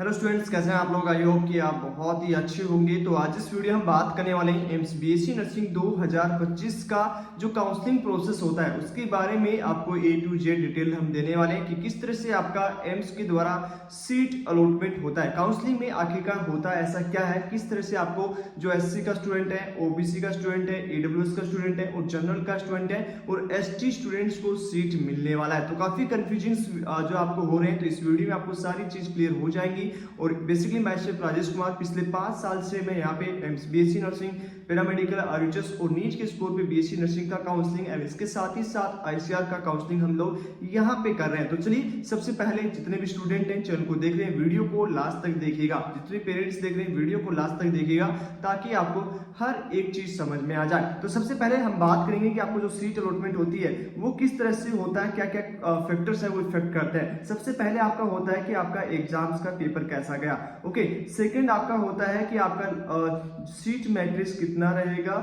Hello students, कैसे हैं आप लोग। आई होप कि आप बहुत ही अच्छे होंगे। तो आज इस वीडियो हम बात करने वाले हैं एम्स बीएससी नर्सिंग 2025 का जो काउंसलिंग प्रोसेस होता है उसके बारे में आपको ए टू जेड डिटेल हम देने वाले हैं कि किस तरह से आपका एम्स के द्वारा सीट अलॉटमेंट होता है। काउंसलिंग में आखिरकार होता है ऐसा क्या है, किस तरह से आपको जो एससी का स्टूडेंट है, ओबीसी का स्टूडेंट है, ईडब्ल्यूएस का स्टूडेंट है और जनरल का स्टूडेंट है और एसटी स्टूडेंट्स को सीट मिलने वाला है। तो काफी कंफ्यूजन जो आपको हो रहे हैं, तो इस वीडियो में आपको सारी चीज क्लियर हो जाएंगी। और बेसिकली मैं शेफ राजेश कुमार, पिछले 5 साल से मैं यहाँ पे AIIMS BSc nursing, paramedical, RHS और नीट के स्कोर पे बीएससी नर्सिंग का काउंसलिंग एंड इसके साथ ही साथ आईसीआर का काउंसलिंग हम लोग यहाँ पे कर रहे हैं। तो चलिए, सबसे पहले जितने भी स्टूडेंट हैं चैनल को देख रहे हैं, वीडियो को लास्ट तक देखिएगा। जितने पेरेंट्स देख रहे हैं वीडियो को लास्ट तक देखिएगा ताकि आपको हर एक चीज समझ में आ जाए। तो सबसे पहले हम बात करेंगे कि आपको जो सीट अलॉटमेंट होती है वो किस तरह से होता है, क्या क्या फैक्टर्स है वो इफेक्ट करते हैं। सबसे पहले आपका होता है कि आपका एग्जाम्स का पेपर कैसा गया। ओके, सेकंड आपका होता है कि आपका सीट मैट्रिक्स कितना रहेगा।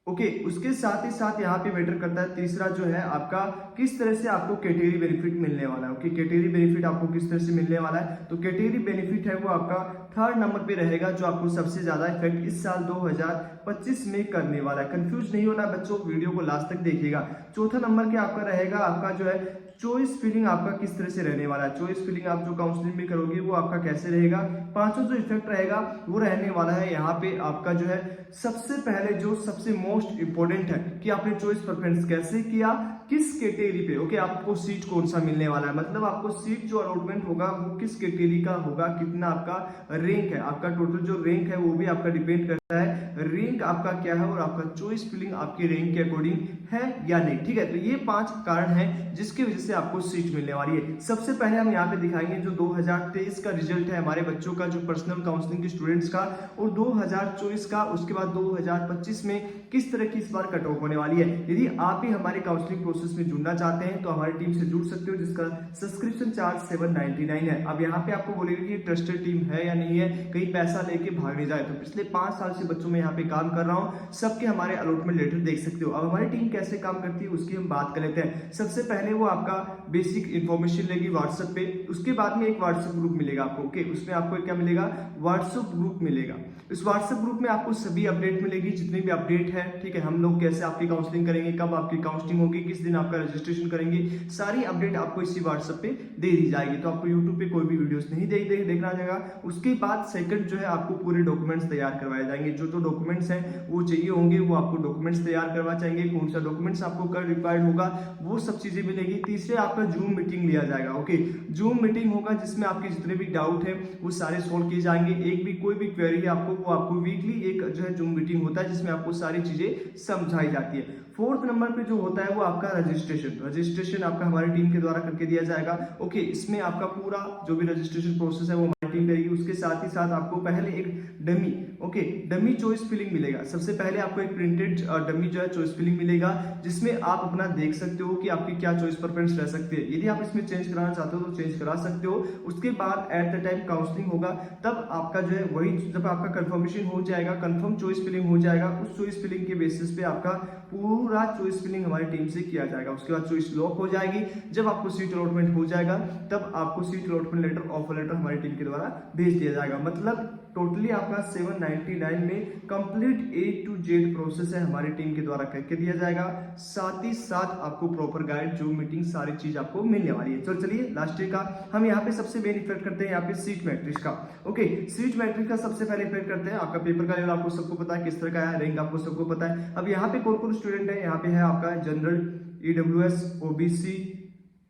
ओके, उसके साथ ही साथ यहाँ पे मैटर करता है तीसरा जो है आपका किस तरह से आपको कैटेगरी बेनिफिट मिलने वाला है। ओके, कैटेगरी बेनिफिट आपको किस तरह से मिलने वाला है, तो कैटेगरी बेनिफिट है वो आपका थर्ड नंबर पे रहेगा, जो आपको सबसे ज्यादा इफेक्ट इस साल 2025 में करने वाला है। कंफ्यूज नहीं होना बच्चों, वीडियो को लास्ट तक देखिएगा। चौथा नंबर के आपका रहेगा आपका जो है चॉइस फिलिंग आपका किस तरह से रहने वाला है। चॉइस फिलिंग आप जो काउंसलिंग में करोगे वो आपका कैसे रहेगा। पांचवा जो इफेक्ट रहेगा वो रहने वाला है यहाँ पे आपका जो है सबसे पहले जो सबसे मोस्ट इंपोर्टेंट है कि आपने चॉइस प्रेफरेंस कैसे किया, किस कैटेगरी पे। ओके, आपको सीट कौन सा मिलने वाला है, मतलब आपको सीट जो अलॉटमेंट होगा वो किस कैटेगरी का होगा, कितना आपका रैंक है, आपका टोटल जो रैंक है वो भी आपका डिपेंड करता है रैंक आपका क्या है और आपका चॉइस फिलिंग आपके रैंक के अकॉर्डिंग है या नहीं। ठीक है, तो ये 5 कारण हैं जिसकी वजह से आपको सीट मिलने वाली है। सबसे पहले हम यहाँ पे दिखाएंगे जो 2023 का रिजल्ट है हमारे बच्चों का, जो पर्सनल काउंसलिंग के स्टूडेंट्स का, और 2024 का, उसके बाद 2025 में किस तरह की इस बार कट ऑफ होने वाली है। यदि आप भी हमारे काउंसलिंग प्रोसेस में जुड़ना चाहते हैं तो हमारी टीम से जुड़ सकते हो, जिसका सब्सक्रिप्शन चार्ज 799 है। अब यहाँ पे आपको बोलेगा कि ट्रस्टेड टीम है या नहीं है, कहीं पैसा लेके भाग नहीं जाए। तो पिछले 5 साल से बच्चों में यहाँ पे काम कर रहा हूँ, सबके हमारे अलॉटमेंट लेटर देख सकते हो। अब हमारी टीम कैसे काम करती है उसकी हम बात कर लेते हैं। सबसे पहले वो आपका बेसिक इंफॉर्मेशन लेगी व्हाट्सएप पे, उसके बाद में एक व्हाट्सएप ग्रुप मिलेगा आपको। ओके, उसमें आपको क्या मिलेगा, व्हाट्सएप ग्रुप मिलेगा। इस व्हाट्सएप ग्रुप में आपको सभी अपडेट मिलेगी, जितनी भी अपडेट है। ठीक है, हम लोग कैसे आपकी काउंसलिंग करेंगे, कब आपकी काउंसलिंग होगी, किस दिन आपका रजिस्ट्रेशन करेंगे, सारी अपडेट आपको इसी व्हाट्सएप पे दे दी जाएगी। तो आपको यूट्यूब पे कोई भी वीडियोस नहीं देखना जाएगा। उसके बाद सेकंड जो है आपको पूरे डॉक्यूमेंट्स तैयार करवाए जाएंगे। जो जो डॉक्यूमेंट्स हैं वो चाहिए होंगे वो आपको डॉक्यूमेंट्स तैयार करवा चाहिए। कौन सा डॉक्यूमेंट्स आपको कर रिक्वायर्ड होगा वो सब चीजें मिलेगी। तीसरे आपका जूम मीटिंग लिया जाएगा। ओके, जूम मीटिंग होगा जिसमें आपके जितने भी डाउट है वो सारे सोल्व किए जाएंगे। एक भी कोई भी क्वेरी है आपको, वो आपको वीकली एक जो है जूम मीटिंग होता है जिसमें आपको सारी चीजें समझाई जाती है। फोर्थ नंबर पे जो होता है वो आपका रजिस्ट्रेशन आपका हमारी टीम के द्वारा करके दिया जाएगा। ओके, इसमें आपका पूरा जो भी रजिस्ट्रेशन प्रोसेस है वो हमारी टीम करेगी। उसके साथ ही साथ आपको पहले एक डमी चॉइस फिलिंग मिलेगा। सबसे पहले आपको एक प्रिंटेड डमी जो है चॉइस फिलिंग मिलेगा, जिसमें आप अपना देख सकते हो कि आपकी क्या चॉइस प्रेफरेंस रह सकती है। यदि आप इसमें चेंज कराना चाहते हो तो चेंज करा सकते हो। उसके बाद एट द टाइम काउंसलिंग होगा तब आपका जो है वही, जब आपका कंफर्मेशन हो जाएगा, कंफर्म चॉइस फिलिंग हो जाएगा, उस चॉइस फिलिंग के बेसिस पे आपका पूरा चॉइस फिलिंग हमारी टीम से किया जाएगा। उसके बाद चॉइस लॉक हो जाएगी। जब आपको सीट अलॉटमेंट हो जाएगा तब आपको seat allotment letter, offer letter हमारी टीम के द्वारा भेज दिया जाएगा। मतलब टोटली आपका 799 में complete A to Z process है हमारी टीम के द्वारा करके दिया जाएगा। साथ ही साथ आपको प्रॉपर गाइड, जूम मीटिंग, सारी चीज आपको मिलने वाली है। तो चलिए लास्ट का हम यहाँ पे सबसे मेन इफेक्ट करते हैं यहाँ पे सीट मैट्रिक्स का। ओके, सीट मैट्रिक्स का सबसे पहले इफेक्ट करते हैं। आपका पेपर का लेवल आपको सबको पता है किस तरह का है, रैंक आपको सबको पता है। अब यहाँ पे कौन कौन स्टूडेंट है, यहाँ पे है आपका जनरल, ईडब्ल्यूएस, ओबीसी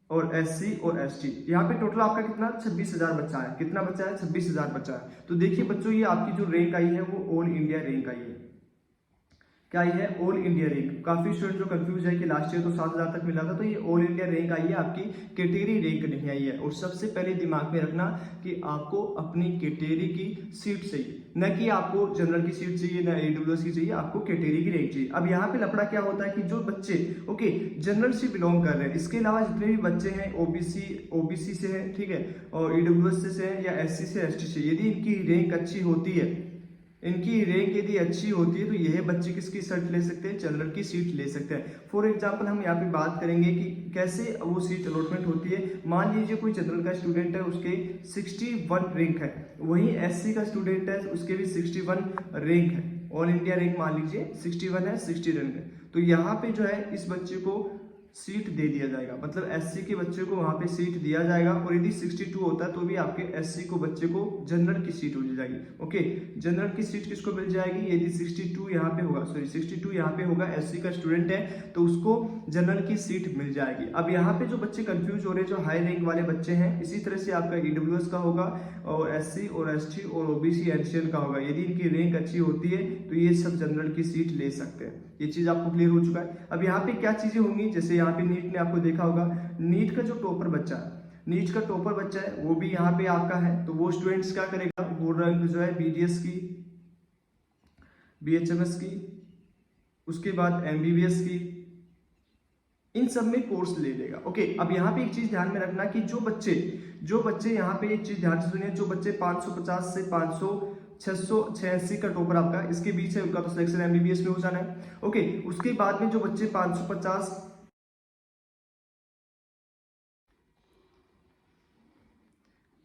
और एससी और एसटी। यहाँ पे टोटल आपका कितना 26,000 बच्चा है। कितना बच्चा है, 26,000 बच्चा है। तो देखिए बच्चों, ये आपकी जो रैंक आई है वो ऑल इंडिया रैंक आई है। क्या आई है, ऑल इंडिया रैंक। काफी स्टूडेंट जो कंफ्यूज है कि लास्ट ईयर तो 7,000 तक मिला था, तो ये ऑल इंडिया रैंक आई है, आपकी कैटेगरी रैंक नहीं आई है। और सबसे पहले दिमाग में रखना कि आपको अपनी कैटेगरी की सीट चाहिए, न कि आपको जनरल की सीट चाहिए, ना ईडब्ल्यूएस की चाहिए, आपको कैटेगरी की रैंक चाहिए। अब यहाँ पे लफड़ा क्या होता है कि जो बच्चे ओके जनरल से बिलोंग कर रहे हैं, इसके अलावा जितने भी बच्चे हैं ओबीसी से हैं, ठीक है, और ईडब्ल्यूएस से हैं या एससी से, एसटी से, यदि इनकी रैंक अच्छी होती है, इनकी रैंक यदि अच्छी होती है तो यह बच्चे किसकी सीट ले सकते हैं, जनरल की सीट ले सकते हैं। फॉर एग्जांपल हम यहाँ पे बात करेंगे कि कैसे वो सीट अलॉटमेंट होती है। मान लीजिए कोई जनरल का स्टूडेंट है, उसके 61 रैंक है, वहीं एससी का स्टूडेंट है, उसके भी 61 रैंक है, ऑल इंडिया रैंक मान लीजिए 61 है, 60 रैंक है। तो यहाँ पे जो है इस बच्चे को सीट दे दिया जाएगा, मतलब एससी के बच्चे को वहां पे सीट दिया जाएगा। और यदि 62 होता है तो भी आपके एससी को बच्चे को जनरल की सीट मिल जाएगी। ओके, जनरल की सीट किसको मिल जाएगी, यदि 62 यहाँ पे होगा, सॉरी 62 यहाँ पे होगा, एससी का स्टूडेंट है तो उसको जनरल की सीट मिल जाएगी। अब यहाँ पे जो बच्चे कंफ्यूज हो रहे हैं, जो हाई रैंक वाले बच्चे हैं, इसी तरह से आपका ईडब्ल्यूएस का होगा और एससी और एसटी और ओबीसी एनसीएल का होगा। यदि इनकी रैंक अच्छी होती है तो ये सब जनरल की सीट ले सकते हैं। ये चीज आपको क्लियर हो चुका है। अब यहाँ पे क्या चीजें होंगी, जैसे यहाँ पे नीट में आपको देखा होगा, नीट का जो टॉपर बच्चा है, नीट का टॉपर बच्चा है वो भी यहाँ पे आपका है, तो वो स्टूडेंट्स क्या करेगा, वो रैंक जो है बीडीएस की, बीएचएमएस की, उसके बाद एमबीबीएस की, इन सब में कोर्स ले लेगा। ओके, अब यहाँ पे एक चीज ध्यान में रखना कि जो बच्चे यहाँ पे एक चीज ध्यान से सुनिए, जो बच्चे 550 से 686 का टॉपर आपका इसके बीच है, उनका तो सिलेक्शन एमबीबीएस में हो जाना है। ओके, उसके बाद में जो बच्चे 550,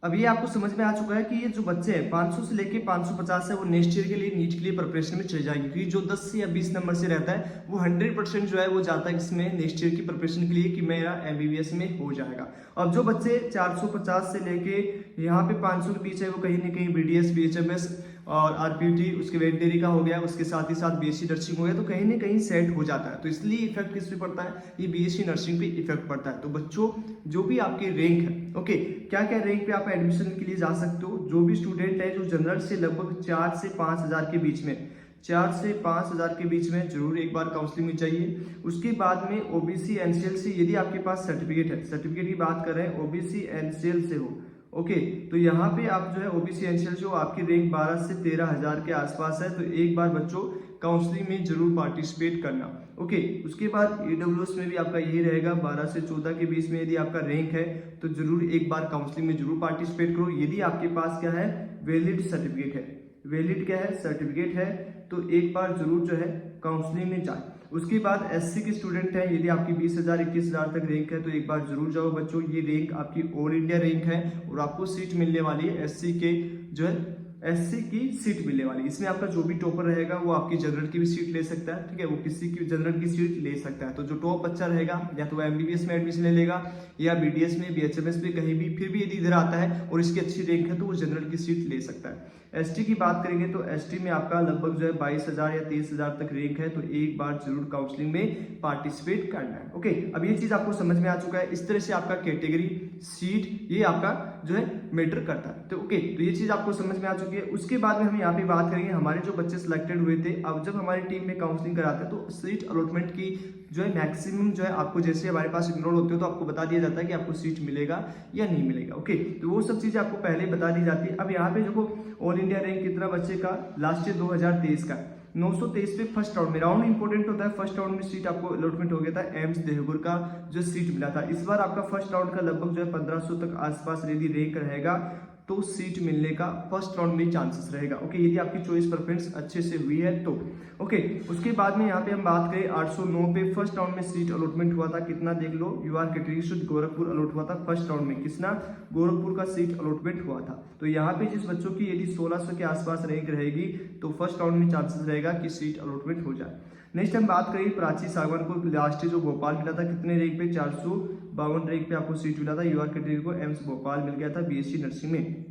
अब ये आपको समझ में आ चुका है कि ये जो बच्चे हैं 500 से लेके 550 है, वो नेक्स्ट ईयर के लिए नीट के लिए प्रिपरेशन में चले जाएंगे, क्योंकि जो 10 या 20 नंबर से रहता है वो 100% जो है वो जाता है इसमें नेक्स्ट ईयर की प्रिपरेशन के लिए कि मेरा एमबीबीएस में हो जाएगा। अब जो बच्चे 450 से लेके यहाँ पे 500 के बीच है, वो कहीं ना कहीं बीडीएस, बीएचएमएस और आरपीटी, उसके वेटनरी का हो गया, उसके साथ ही साथ बीएससी नर्सिंग हो गया, तो कहीं ना कहीं सेट हो जाता है। तो इसलिए इफेक्ट किस पे पड़ता है, ये बीएससी नर्सिंग पे इफेक्ट पड़ता है। तो बच्चों जो भी आपकी रैंक है, ओके, क्या क्या रैंक पे आप एडमिशन के लिए जा सकते हो, जो भी स्टूडेंट है जो जनरल से लगभग 4 से 5 हजार के बीच में, 4 से 5 हजार के बीच में जरूर एक बार काउंसलिंग में चाहिए। उसके बाद में ओबीसी एनसीएल से, यदि आपके पास सर्टिफिकेट है, सर्टिफिकेट की बात कर रहे हैं, ओबीसी एनसीएल से हो, ओके, तो यहाँ पे आप जो है ओबीसी एनसीएल जो आपकी रैंक 12 से 13 हजार के आसपास है, तो एक बार बच्चों काउंसलिंग में जरूर पार्टिसिपेट करना। ओके, उसके बाद ईडब्ल्यूएस में भी आपका यही रहेगा, 12 से 14 के बीच में यदि आपका रैंक है तो जरूर एक बार काउंसलिंग में जरूर पार्टिसिपेट करो। यदि आपके पास क्या है, वैलिड सर्टिफिकेट है, वैलिड क्या है, सर्टिफिकेट है, तो एक बार जरूर जो है काउंसलिंग में जाए। उसके बाद एससी के स्टूडेंट है, यदि आपकी 20,000 21,000 तक रैंक है तो एक बार जरूर जाओ बच्चों, ये रैंक आपकी ऑल इंडिया रैंक है और आपको सीट मिलने वाली है एससी के जो है एससी की सीट मिलने वाली। इसमें आपका जो भी टॉपर रहेगा वो आपकी जनरल की भी सीट ले सकता है, ठीक है, वो किसी की जनरल की सीट ले सकता है। तो जो टॉप बच्चा रहेगा या तो वो एमबीबीएस में एडमिशन ले लेगा या बीडीएस में, बीएचएमएस में, कहीं भी, फिर भी यदि इधर आता है और इसकी अच्छी रैंक है तो वो जनरल की सीट ले सकता है। एसटी की बात करेंगे तो एसटी में आपका लगभग जो है 22,000 या 23,000 तक रैंक है, तो एक बार जरूर काउंसलिंग में पार्टिसिपेट करना है। ओके, अब ये चीज आपको समझ में आ चुका है। इस तरह से आपका कैटेगरी, सीट, ये आपका जो है मैटर करता है। तो ओके, तो ये चीज आपको समझ में आ चुकी है। उसके बाद में हम यहाँ पे बात करेंगे हमारे जो बच्चे सिलेक्टेड हुए थे। अब जब हमारी टीम में काउंसलिंग कराते हैं तो सीट अलॉटमेंट की जो है मैक्सिमम जो है आपको, जैसे हमारे पास इनरोल होते हो तो आपको बता दिया जाता है कि आपको सीट मिलेगा या नहीं मिलेगा। ओके, तो वो सब चीजें आपको पहले बता दी जाती है। अब यहाँ पे देखो ऑल इंडिया रैंक कितना बच्चे का, लास्ट ईयर 2023 का 923 पे फर्स्ट राउंड में, राउंड इंपॉर्टेंट होता है, फर्स्ट राउंड में सीट आपको अलॉटमेंट हो गया था, एम्स देहगुर का जो सीट मिला था। इस बार आपका फर्स्ट राउंड का लगभग जो है 1500 तक आसपास यदि रैंक रहेगा तो सीट मिलने का फर्स्ट राउंड में चांसेस रहेगा। ओके, यदि आपकी चॉइस प्रेफरेंस अच्छे से हुई है तो। ओके, उसके बाद में यहाँ पे हम बात करें 809 पे फर्स्ट राउंड में सीट अलॉटमेंट हुआ था, कितना देख लो, यूआर कैटेगरी से गोरखपुर अलॉट हुआ था फर्स्ट राउंड में, कितना, गोरखपुर का सीट अलॉटमेंट हुआ था। तो यहाँ पे जिस बच्चों की यदि 1600 के आसपास रैंक रहेगी तो फर्स्ट राउंड में चांसेस रहेगा कि सीट अलॉटमेंट हो जाए। नेक्स्ट हम बात करें प्राची सागवान को, लास्ट जो भोपाल मिला था, कितने रैंक पे, 452 रैंक पे आपको सीट मिला था, यूआर कैटेगरी को एम्स भोपाल मिल गया था बीएससी नर्सिंग में।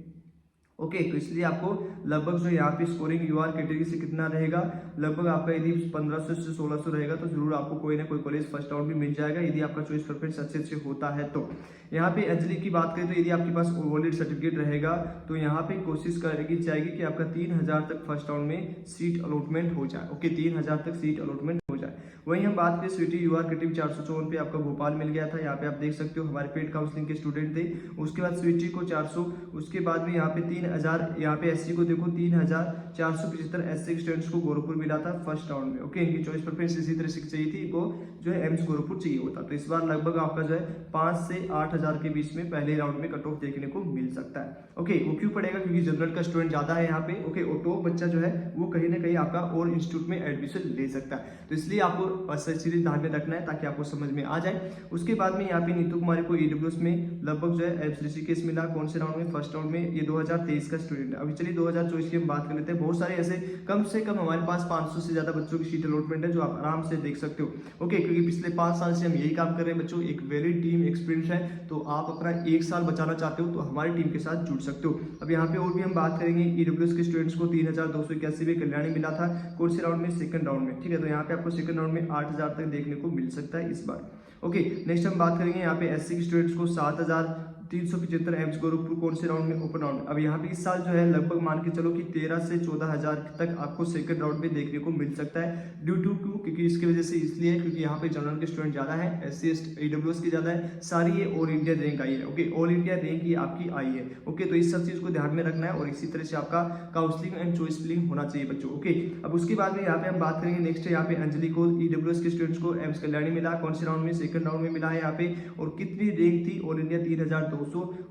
ओके, तो इसलिए आपको लगभग जो यहाँ पे स्कोरिंग यूआर कैटेगरी से कितना रहेगा, लगभग आपका यदि 1500 से 1600 रहेगा तो जरूर आपको कोई ना कोई कॉलेज फर्स्ट राउंड में मिल जाएगा, यदि आपका चॉइस प्रेफरेंस अच्छे से होता है तो। यहाँ पे अंजलि की बात करें तो यदि आपके पास वैलिड सर्टिफिकेट रहेगा तो यहाँ पे कोशिश करेगी जाएगी कि आपका 3000 तक फर्स्ट राउंड में सीट अलॉटमेंट हो जाए। ओके, 3000 तक सीट अलॉटमेंट हो जाए। वहीं हम बात करें सिटी यूआर कटिंग 454 पे आपका भोपाल मिल गया था। यहाँ पे आप देख सकते हो हमारे पेड काउंसलिंग के स्टूडेंट थे। उसके बाद स्वीटी को 400, उसके बाद में यहाँ पे 3000, यहाँ पे एससी को देखो 3475 एससी स्टूडेंट्स को गोरखपुर मिला था फर्स्ट राउंड में। ओके, इनकी चॉइस प्रेफरेंस इसी तरह से चाहिए थी, इनको जो है एम्स गोरखपुर चाहिए होता। तो इस बार लगभग आपका जो है 5 से 8000 के बीच में पहले राउंड में कट ऑफ देखने को मिल सकता है। ओके, वो क्यों पड़ेगा? क्योंकि जनरल का स्टूडेंट ज्यादा है यहाँ पे। ओके, और टॉप बच्चा जो है वो कहीं ना कहीं आपका और इंस्टीट्यूट में एडमिशन ले सकता है। तो इसलिए आपको सीरीज ध्यान में रखना है ताकि आपको समझ में आ जाए। उसके बाद में यहाँ पे नीतू कुमारी को ईडब्ल्यूएस में लगभग जो है एफसीसी केस मिला। कौन से राउंड में? फर्स्ट राउंड में। ये 2023 का स्टूडेंट है। अभी चलिए 2024 की हम बात कर लेते हैं। बहुत सारे ऐसे कम से कम हमारे पास 500 से ज्यादा बच्चों की सीट अलॉटमेंट है जो आप आराम से देख सकते हो। ओके, क्योंकि पिछले 5 साल से हम यही काम कर रहे हैं बच्चों। एक वैलिड टीम एक्सपीरियंस है, तो आप अपना 1 साल बचाना चाहते हो तो हमारी टीम के साथ जुड़ सकते हो। अब यहाँ पे और भी हम बात करेंगे। ईडब्ल्यूएस के स्टूडेंट्स को 3281 में कल्याणी मिला था। कौन से राउंड में? सेकंड राउंड में। ठीक है, तो यहाँ पे आपको सेकंड राउंड में 8000 तक देखने को मिल सकता है इस बार। ओके, नेक्स्ट हम बात करेंगे यहाँ पे एससी के स्टूडेंट्स को 7375 एम्स गोरखपुर कौन से राउंड में? Open round. अब यहाँ पे इस साल जो है लगभग मान के चलो कि 13 से 14000 तक आपको सेकंड राउंड में देखने को मिल सकता है। ड्यू टू क्योंकि इसकी वजह से इसलिए क्योंकि यहाँ पे जनरल के स्टूडेंट ज्यादा है, एससी ईडब्ल्यूएस की ज्यादा है, सारी ये ऑल इंडिया रैंक आई है। ओके, ऑल इंडिया रैंक ये आपकी आई है। ओके, तो इस सब चीज को ध्यान में रखना है और इसी तरह से आपका काउंसलिंग एंड चॉइस फिलिंग होना चाहिए बच्चों। ओके, अब उसके बाद में यहाँ पे हम बात करेंगे। नेक्स्ट है यहाँ पे अंजलि को ईडब्ल्यूएस के स्टूडेंट्स को एम्स कल्याणी मिला। कौन से राउंड में? सेकंड राउंड में मिला है यहाँ पे। और कितनी रैंक थी? ऑल इंडिया 3200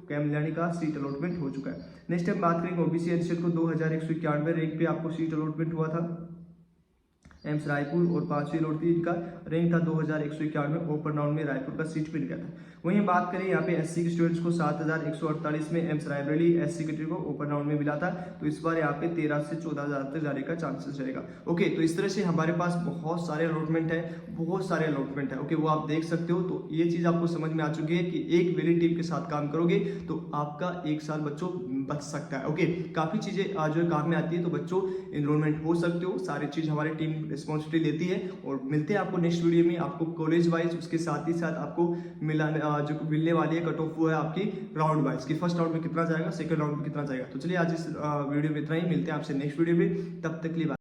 कल्याणी का सीट अलॉटमेंट हो चुका है। नेक्स्ट हम बात करेंगे ओबीसी एनसीएल को 2191 रैंक पे आपको सीट अलॉटमेंट हुआ था एम्स रायपुर। और 5वीं रोड थी, इनका रैंक था 2191 ओपन राउंड में रायपुर का सीट मिल गया था। वहीं बात करें यहाँ पे एससी के स्टूडेंट्स को 7148 में एम्स रायबरेली एससी कैटेगरी को ओपन राउंड में मिला था। तो इस बार यहाँ पे 13 से 14000 तक जाने का चांसेस रहेगा। ओके, तो इस तरह से हमारे पास बहुत सारे अलॉटमेंट है, बहुत सारे अलॉटमेंट है। ओके, वो आप देख सकते हो। तो ये चीज आपको समझ में आ चुकी है कि एक वैलिड टीम के साथ काम करोगे तो आपका 1 साल बच्चों बच सकता है। ओके, काफी चीजें जो है काम में आती है, तो बच्चों एनरोलमेंट हो सकते हो। सारी चीज हमारी टीम रिस्पॉन्सिबिलिटी लेती है। और मिलते हैं आपको नेक्स्ट वीडियो में, आपको कॉलेज वाइज, उसके साथ ही साथ आपको जो मिलने वाली है कट ऑफ वो है आपकी राउंड वाइज कि फर्स्ट राउंड में कितना जाएगा, सेकंड राउंड में कितना जाएगा। तो चलिए आज इस वीडियो में इतना ही। मिलते हैं आपसे नेक्स्ट वीडियो में, तब तक के लिए।